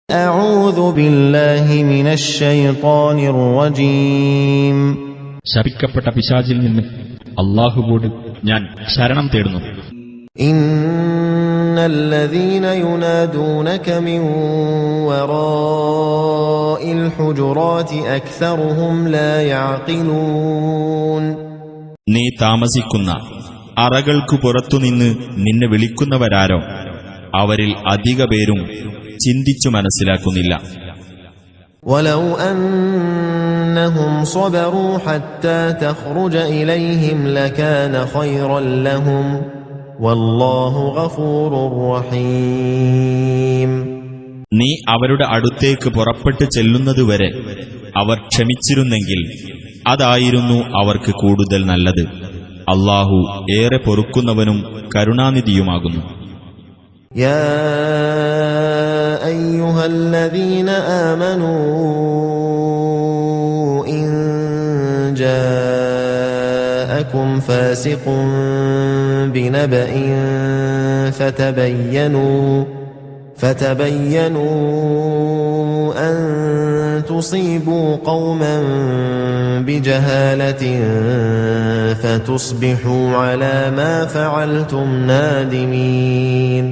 أعوذ بالله من الشيطان الرجيم ശപിക്കപ്പെട്ട പിശാചിൽ നിന്ന് അല്ലാഹുവോട് ഞാൻ ശരണം തേടുന്നു. إن الذين ينادونك من وراء الحجرات أكثرهم لا يعقلون. നീ താമസിക്കുന്ന അറകൾക്കു പുറത്തുനിന്ന് നിന്നെ വിളിക്കുന്നവരാരോ അവരിൽ അധിക പേരും ചിന്തിച്ചു മനസ്സിലാക്കുന്നില്ല. ولو أنهم صبروا حتى تخرج إليهم لكان خيرا لهم والله غفور رحيم. നീ അവരുടെ അടുത്തേക്ക് പുറപ്പെട്ടു ചെല്ലുന്നതുവരെ അവർ ക്ഷമിച്ചിരുന്നെങ്കിൽ അതായിരുന്നു അവർക്ക് കൂടുതൽ നല്ലത്. അല്ലാഹു ഏറെ പൊറുക്കുന്നവനും കരുണാനിധിയുമാകുന്നു. يا أيها الذين آمنوا إن جاءكم فاسق بنبأ فتبينوا أن تصيبوا قوما بجهالة فتصبحوا على ما فعلتم نادمين.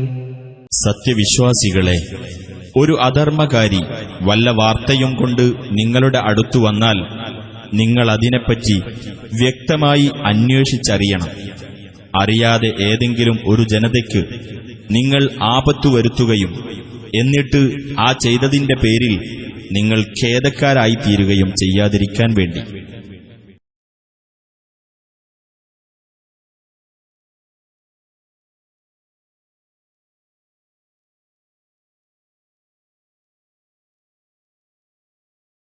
സത്യവിശ്വാസികളെ, ഒരു അധർമ്മകാരി വല്ല വാർത്തയും കൊണ്ട് നിങ്ങളുടെ അടുത്തു വന്നാൽ നിങ്ങൾ അതിനെപ്പറ്റി വ്യക്തമായി അന്വേഷിച്ചറിയണം. അറിയാതെ ഏതെങ്കിലും ഒരു ജനതയ്ക്ക് നിങ്ങൾ ആപത്തു വരുത്തുകയും എന്നിട്ട് ആ ചെയ്തതിന്റെ പേരിൽ നിങ്ങൾ ഖേദക്കാരായിത്തീരുകയും ചെയ്യാതിരിക്കാൻ വേണ്ടി